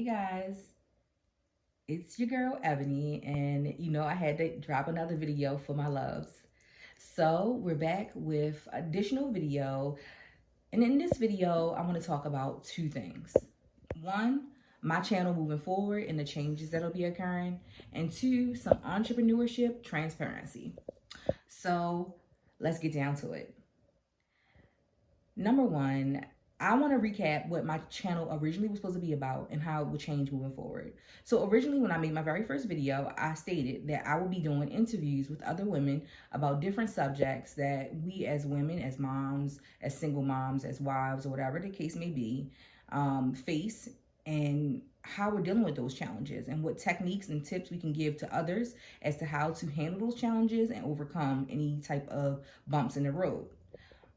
Hey guys, it's your girl Ebony, and I had to drop another video for my loves. So, we're back with additional video, and in this video, I want to talk about two things. One, my channel moving forward and the changes that'll be occurring, and two, some entrepreneurship transparency. So, let's get down to it. Number one, I want to recap what my channel originally was supposed to be about and how it will change moving forward. So originally, when I made my very first video, I stated that I will be doing interviews with other women about different subjects that we as women, as moms, as single moms, as wives, or whatever the case may be, face, and how we're dealing with those challenges and what techniques and tips we can give to others as to how to handle those challenges and overcome any type of bumps in the road.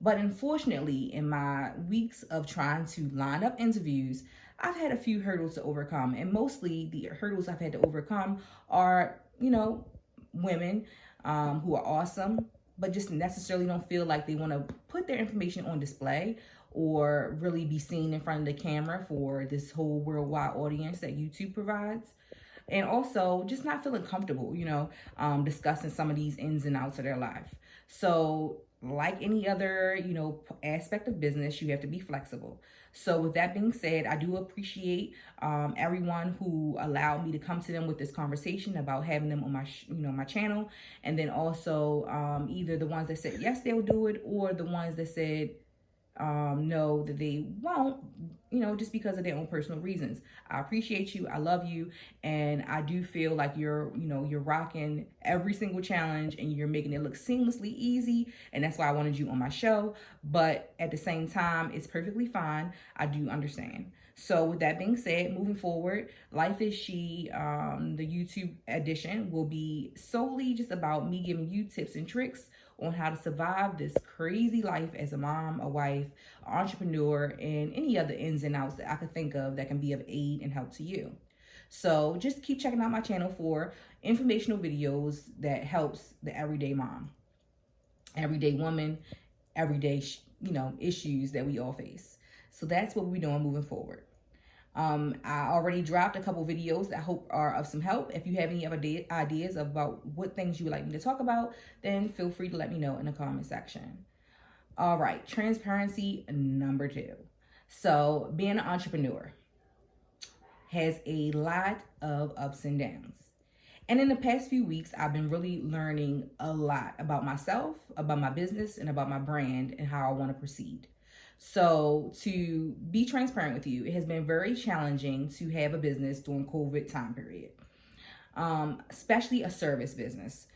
But unfortunately, in my weeks of trying to line up interviews, I've had a few hurdles to overcome. And mostly the hurdles I've had to overcome are, women who are awesome, but just necessarily don't feel like they want to put their information on display or really be seen in front of the camera for this whole worldwide audience that YouTube provides. And also just not feeling comfortable, discussing some of these ins and outs of their life. So like any other, aspect of business, you have to be flexible. So with that being said, I do appreciate everyone who allowed me to come to them with this conversation about having them on my, my channel. And then also either the ones that said, yes, they'll do it, or the ones that said, no, that they won't, just because of their own personal reasons. I appreciate you. I love you. And I do feel like you're rocking every single challenge and you're making it look seamlessly easy. And that's why I wanted you on my show. But at the same time, it's perfectly fine. I do understand. So with that being said, moving forward, Life is She, the YouTube edition will be solely just about me giving you tips and tricks on how to survive this crazy life as a mom, a wife, an entrepreneur, and any other ins and outs that I could think of that can be of aid and help to you. So just keep checking out my channel for informational videos that helps the everyday mom, everyday woman, everyday, issues that we all face. So that's what we're doing moving forward. I already dropped a couple videos that I hope are of some help. If you have any other ideas about what things you would like me to talk about, then feel free to let me know in the comment section. All right, transparency number two. So being an entrepreneur has a lot of ups and downs. And in the past few weeks, I've been really learning a lot about myself, about my business, and about my brand and how I want to proceed. So to be transparent with you, it has been very challenging to have a business during COVID time period, especially a service business.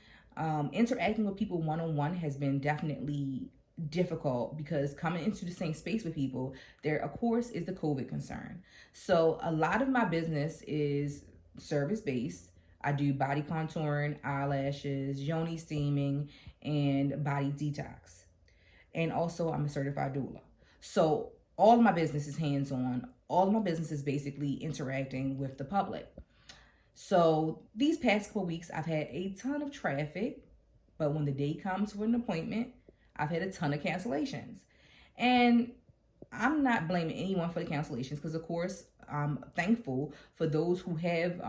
Interacting with people one-on-one has been definitely difficult because coming into the same space with people, there of course is the COVID concern. So a lot of my business is service-based. I do body contouring, eyelashes, yoni steaming, and body detox. And also I'm a certified doula. So all of my business is hands-on. All of my business is basically interacting with the public. So these past couple weeks, I've had a ton of traffic, but when the day comes for an appointment, I've had a ton of cancellations. And I'm not blaming anyone for the cancellations because, of course, I'm thankful for those who have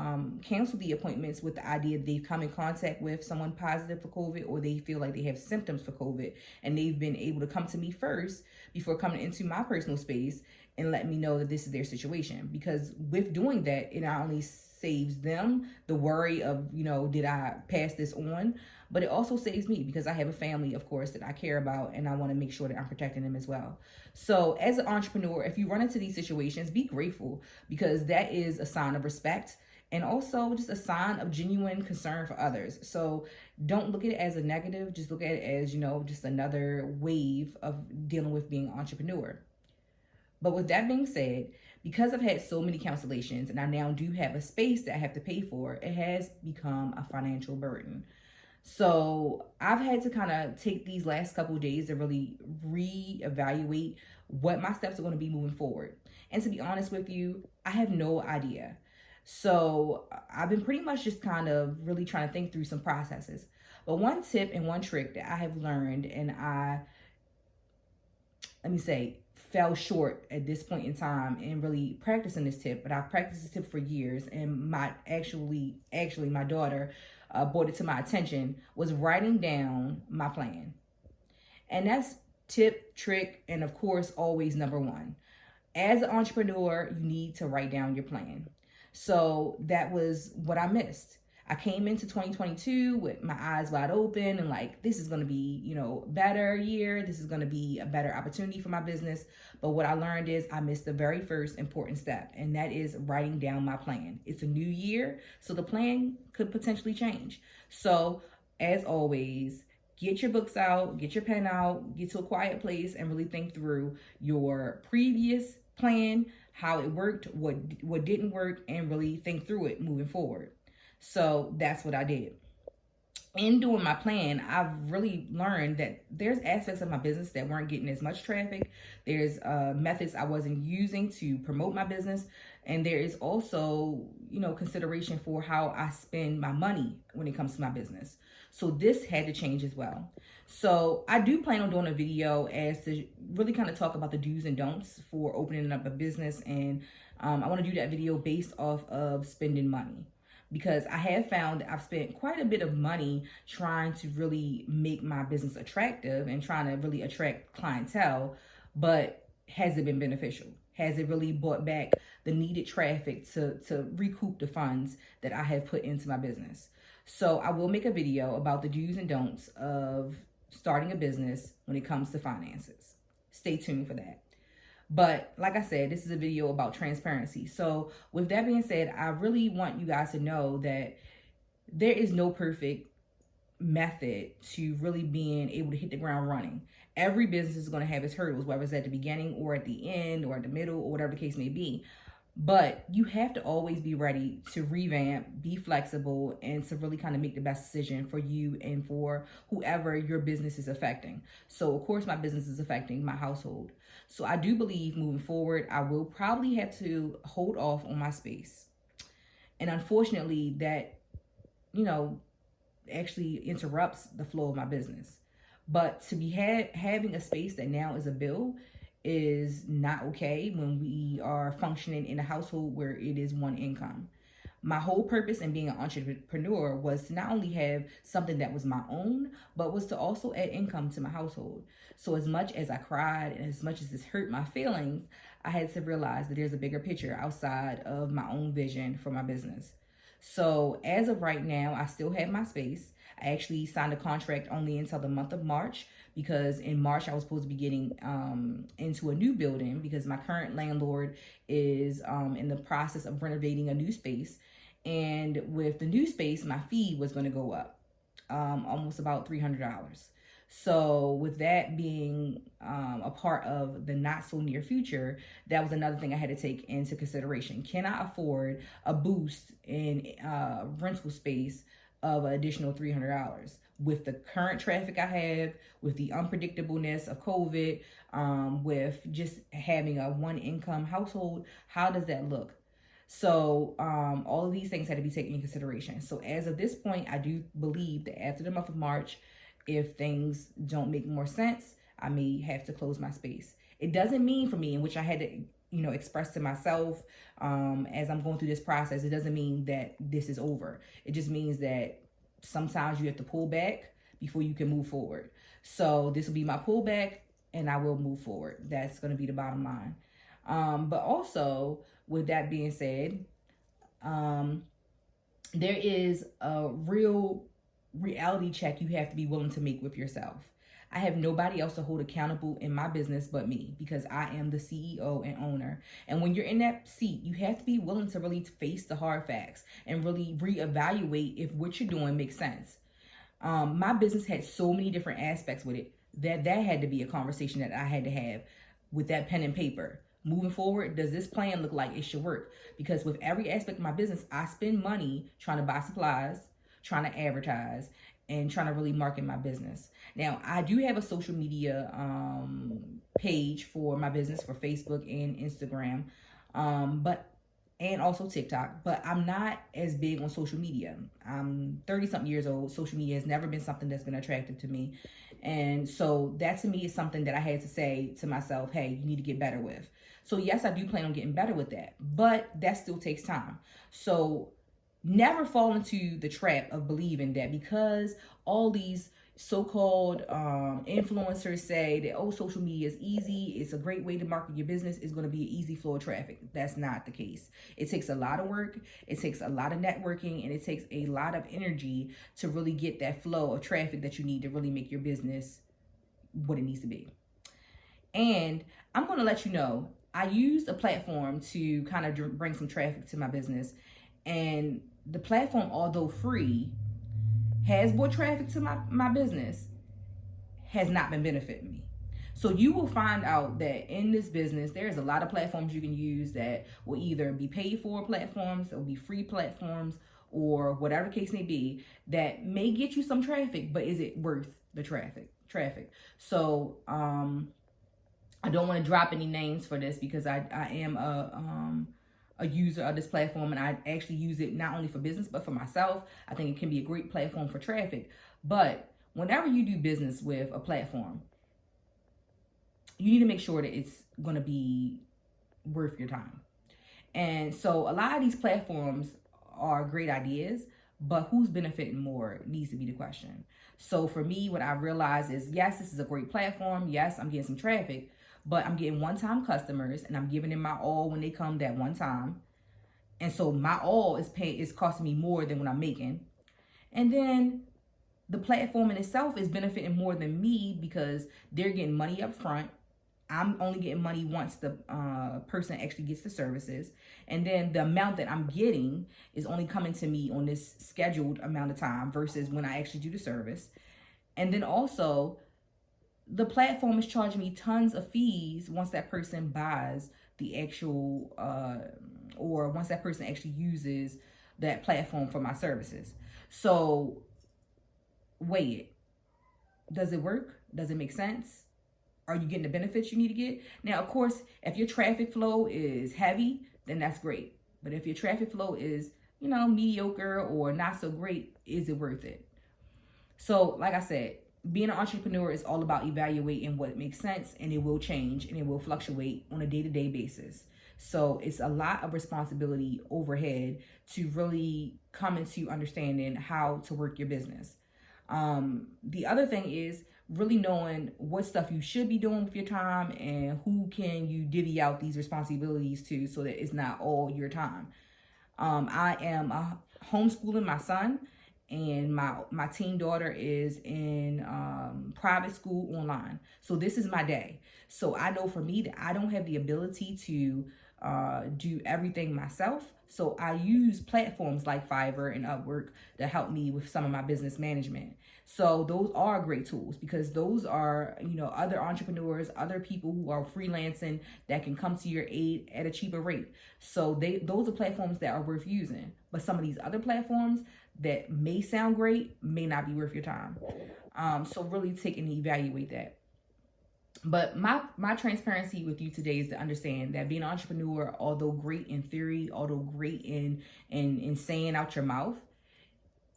canceled the appointments with the idea they've come in contact with someone positive for COVID, or they feel like they have symptoms for COVID, and they've been able to come to me first before coming into my personal space and let me know that this is their situation. Because with doing that, it not only saves them the worry of, did I pass this on, but it also saves me because I have a family, of course, that I care about, and I want to make sure that I'm protecting them as well. So as an entrepreneur, if you run into these situations, be grateful, because that is a sign of respect and also just a sign of genuine concern for others. So don't look at it as a negative, just look at it as, just another wave of dealing with being an entrepreneur. But with that being said, because I've had so many cancellations and I now do have a space that I have to pay for, it has become a financial burden. So I've had to kind of take these last couple of days to really reevaluate what my steps are going to be moving forward. And to be honest with you, I have no idea. So I've been pretty much just kind of really trying to think through some processes. But one tip and one trick that I have learned, and let me say, fell short at this point in time in really practicing this tip, but I've practiced this tip for years, and my my daughter brought it to my attention, was writing down my plan. And that's tip, trick, and of course, always number one. As an entrepreneur, you need to write down your plan. So that was what I missed. I came into 2022 with my eyes wide open and like, this is going to be, better year. This is going to be a better opportunity for my business. But what I learned is I missed the very first important step, and that is writing down my plan. It's a new year, so the plan could potentially change. So as always, get your books out, get your pen out, get to a quiet place and really think through your previous plan, how it worked, what didn't work, and really think through it moving forward. So that's what I did. In doing my plan, I've really learned that there's aspects of my business that weren't getting as much traffic. There's methods I wasn't using to promote my business. And there is also, consideration for how I spend my money when it comes to my business. So this had to change as well. So I do plan on doing a video as to really kind of talk about the do's and don'ts for opening up a business. And I want to do that video based off of spending money, because I have found that I've spent quite a bit of money trying to really make my business attractive and trying to really attract clientele, but has it been beneficial? Has it really brought back the needed traffic to recoup the funds that I have put into my business? So I will make a video about the do's and don'ts of starting a business when it comes to finances. Stay tuned for that. But like I said, this is a video about transparency. So with that being said, I really want you guys to know that there is no perfect method to really being able to hit the ground running. Every business is going to have its hurdles, whether it's at the beginning or at the end or at the middle or whatever the case may be. But you have to always be ready to revamp, be flexible, and to really kind of make the best decision for you and for whoever your business is affecting. So, of course, my business is affecting my household. So I do believe moving forward, I will probably have to hold off on my space. And unfortunately, that, actually interrupts the flow of my business. But to be having a space that now is a bill is not okay when we are functioning in a household where it is one income. My whole purpose in being an entrepreneur was to not only have something that was my own, but was to also add income to my household. So as much as I cried and as much as this hurt my feelings, I had to realize that there's a bigger picture outside of my own vision for my business. So as of right now, I still have my space. I actually signed a contract only until the month of March, because in March I was supposed to be getting into a new building, because my current landlord is in the process of renovating a new space. And with the new space, my fee was going to go up almost about $300. So with that being a part of the not so near future, that was another thing I had to take into consideration. Can I afford a boost in rental space of an additional $300? With the current traffic I have, with the unpredictableness of COVID, with just having a one income household, how does that look? So all of these things had to be taken into consideration. So as of this point, I do believe that after the month of March, if things don't make more sense, I may have to close my space. It doesn't mean for me, in which I had to express to myself as I'm going through this process, it doesn't mean that this is over. It just means that sometimes you have to pull back before you can move forward. So this will be my pullback, and I will move forward. That's going to be the bottom line. But also, with that being said, there is a real reality check you have to be willing to make with yourself. I have nobody else to hold accountable in my business but me, because I am the CEO and owner. And when you're in that seat, you have to be willing to really face the hard facts and really reevaluate if what you're doing makes sense. My business had so many different aspects with it that had to be a conversation that I had to have with that pen and paper. Moving forward, does this plan look like it should work? Because with every aspect of my business, I spend money trying to buy supplies, trying to advertise, and trying to really market my business. Now, I do have a social media page for my business for Facebook and Instagram, but and also TikTok, but I'm not as big on social media. I'm 30 something years old. Social media has never been something that's been attractive to me. And so that to me is something that I had to say to myself, hey, you need to get better with. So yes, I do plan on getting better with that, but that still takes time. So never fall into the trap of believing that because all these so-called influencers say that, oh, social media is easy, it's a great way to market your business, is going to be an easy flow of traffic. That's not the case. It takes a lot of work, it takes a lot of networking, and it takes a lot of energy to really get that flow of traffic that you need to really make your business what it needs to be. And I'm going to let you know, I used a platform to kind of bring some traffic to my business, and the platform, although free, has brought traffic to my business, has not been benefiting me. So you will find out that in this business, there's a lot of platforms you can use that will either be paid for platforms, or be free platforms, or whatever the case may be, that may get you some traffic, but is it worth the traffic? So I don't want to drop any names for this because I am a user of this platform, and I actually use it not only for business but for myself. I think it can be a great platform for traffic. But whenever you do business with a platform, you need to make sure that it's going to be worth your time. And so a lot of these platforms are great ideas, but who's benefiting more needs to be the question. So for me, what I realized is, yes, this is a great platform. Yes, I'm getting some traffic, but I'm getting one-time customers, and I'm giving them my all when they come that one time. And so my all is costing me more than what I'm making. And then the platform in itself is benefiting more than me because they're getting money up front. I'm only getting money once the person actually gets the services. And then the amount that I'm getting is only coming to me on this scheduled amount of time versus when I actually do the service. And then also, the platform is charging me tons of fees once that person buys the actual, or once that person actually uses that platform for my services. So weigh it. Does it work? Does it make sense? Are you getting the benefits you need to get? Now, of course, if your traffic flow is heavy, then that's great. But if your traffic flow is, mediocre or not so great, is it worth it? So, like I said, being an entrepreneur is all about evaluating what makes sense, and it will change and it will fluctuate on a day-to-day basis. So it's a lot of responsibility overhead to really come into understanding how to work your business. The other thing is really knowing what stuff you should be doing with your time and who can you divvy out these responsibilities to so that it's not all your time. I am homeschooling my son, and my teen daughter is in private school online. So this is my day. So I know for me that I don't have the ability to do everything myself. So I use platforms like Fiverr and Upwork to help me with some of my business management. So those are great tools because those are, other entrepreneurs, other people who are freelancing that can come to your aid at a cheaper rate. So those are platforms that are worth using. But some of these other platforms that may sound great may not be worth your time. So really take and evaluate that. But my transparency with you today is to understand that being an entrepreneur, although great in theory, although great in saying out your mouth,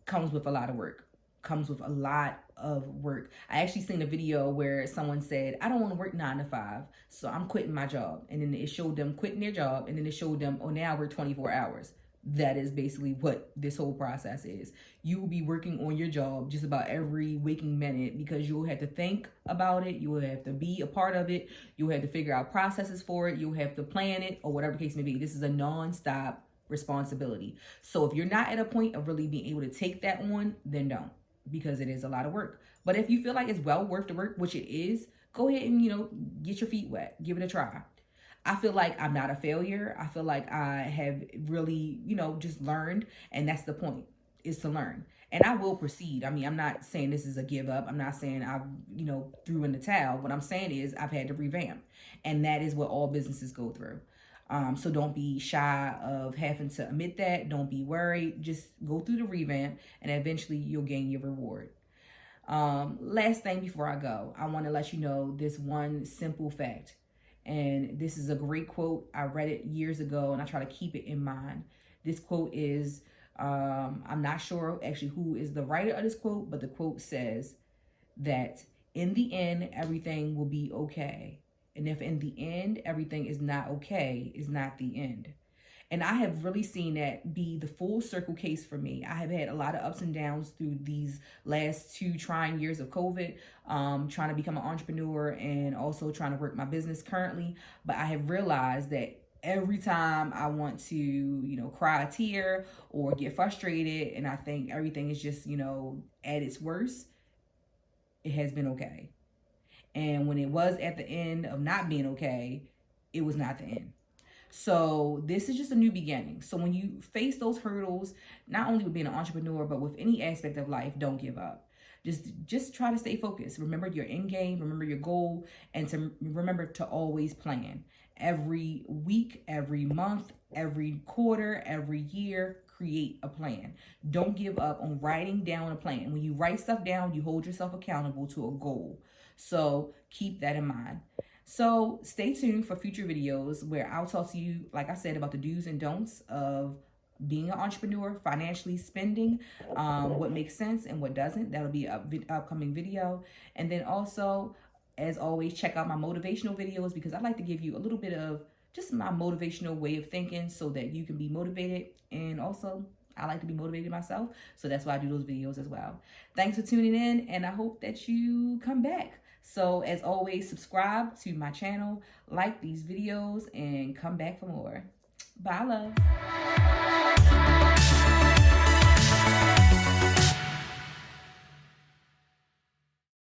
comes with a lot of work. Comes with a lot of work. I actually seen a video where someone said, I don't want to work 9 to 5, so I'm quitting my job. And then it showed them quitting their job, and then it showed them, oh, now we're 24 hours. That is basically what this whole process is. You will be working on your job just about every waking minute because you'll have to think about it. You will have to be a part of it. You'll have to figure out processes for it. You'll have to plan it, or whatever the case may be. This is a non-stop responsibility. So if you're not at a point of really being able to take that on, then don't, because it is a lot of work. But if you feel like it's well worth the work, which it is, go ahead and, get your feet wet. Give it a try. I feel like I'm not a failure. I feel like I have really, just learned. And that's the point, is to learn. And I will proceed. I mean, I'm not saying this is a give up. I'm not saying I've, threw in the towel. What I'm saying is I've had to revamp. And that is what all businesses go through. So don't be shy of having to admit that. Don't be worried. Just go through the revamp, and eventually you'll gain your reward. Last thing before I go, I want to let you know this one simple fact. And this is a great quote. I read it years ago and I try to keep it in mind. This quote is, I'm not sure actually who is the writer of this quote, but the quote says that in the end, everything will be okay. And if in the end, everything is not okay, it's not the end. And I have really seen that be the full circle case for me. I have had a lot of ups and downs through these last 2 trying years of COVID, trying to become an entrepreneur and also trying to work my business currently. But I have realized that every time I want to, cry a tear or get frustrated and I think everything is just, at its worst, it has been okay. And when it was at the end of not being okay, it was not the end. So this is just a new beginning. So when you face those hurdles, not only with being an entrepreneur, but with any aspect of life, don't give up. Just try to stay focused. Remember your end game, remember your goal, and to remember to always plan. Every week, every month, every quarter, every year, create a plan. Don't give up on writing down a plan. When you write stuff down, you hold yourself accountable to a goal. So keep that in mind. So stay tuned for future videos where I'll talk to you, like I said, about the do's and don'ts of being an entrepreneur, financially spending, what makes sense and what doesn't. That'll be an upcoming video. And then also, as always, check out my motivational videos because I like to give you a little bit of just my motivational way of thinking so that you can be motivated. And also, I like to be motivated myself. So that's why I do those videos as well. Thanks for tuning in, and I hope that you come back. So as always, subscribe to my channel, like these videos, and come back for more. Bye, love.